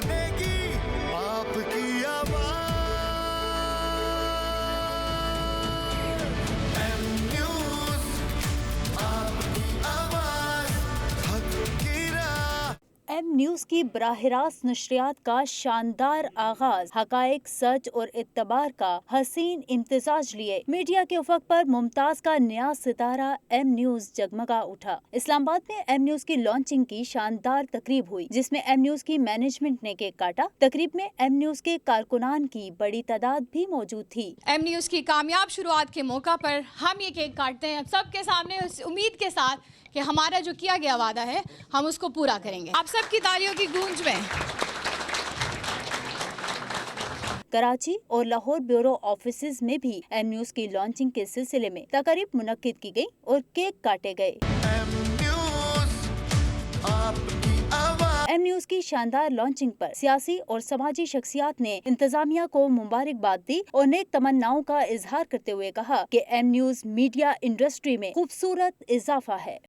बनेगी बाप की आवाज। एम न्यूज़ आपकी आवाज, हक की राह। एम न्यूज की बराह रास्त नशरियात का शानदार आगाज हकाइक, सच और इत्तबार का हसीन इम्तिजाज लिए मीडिया के उफक पर मुमताज का नया सितारा एम न्यूज जगमगा उठा। इस्लामाबाद में एम न्यूज की लॉन्चिंग की शानदार तकरीब हुई, जिसमें एम न्यूज की मैनेजमेंट ने केक काटा। तकरीब में एम न्यूज के कारकुनान की बड़ी तादाद भी मौजूद थी। एम न्यूज़ की कामयाब शुरुआत के मौका पर हम ये केक काटते हैं सबके सामने, उस उम्मीद के साथ कि हमारा जो किया गया वादा है हम उसको पूरा करेंगे। आप सबकी तालियों की गूंज में कराची और लाहौर ब्यूरो ऑफिसेज में भी एम न्यूज की लॉन्चिंग के सिलसिले में तकरीब मुनक्किद की गई और केक काटे गए। एम न्यूज़ आपकी आवाज। एम न्यूज की शानदार लॉन्चिंग पर सियासी और समाजी शख्सियात ने इंतजामिया को मुबारकबाद दी और नेक तमन्नाओं का इजहार करते हुए कहा कि एम न्यूज मीडिया इंडस्ट्री में खूबसूरत इजाफा है।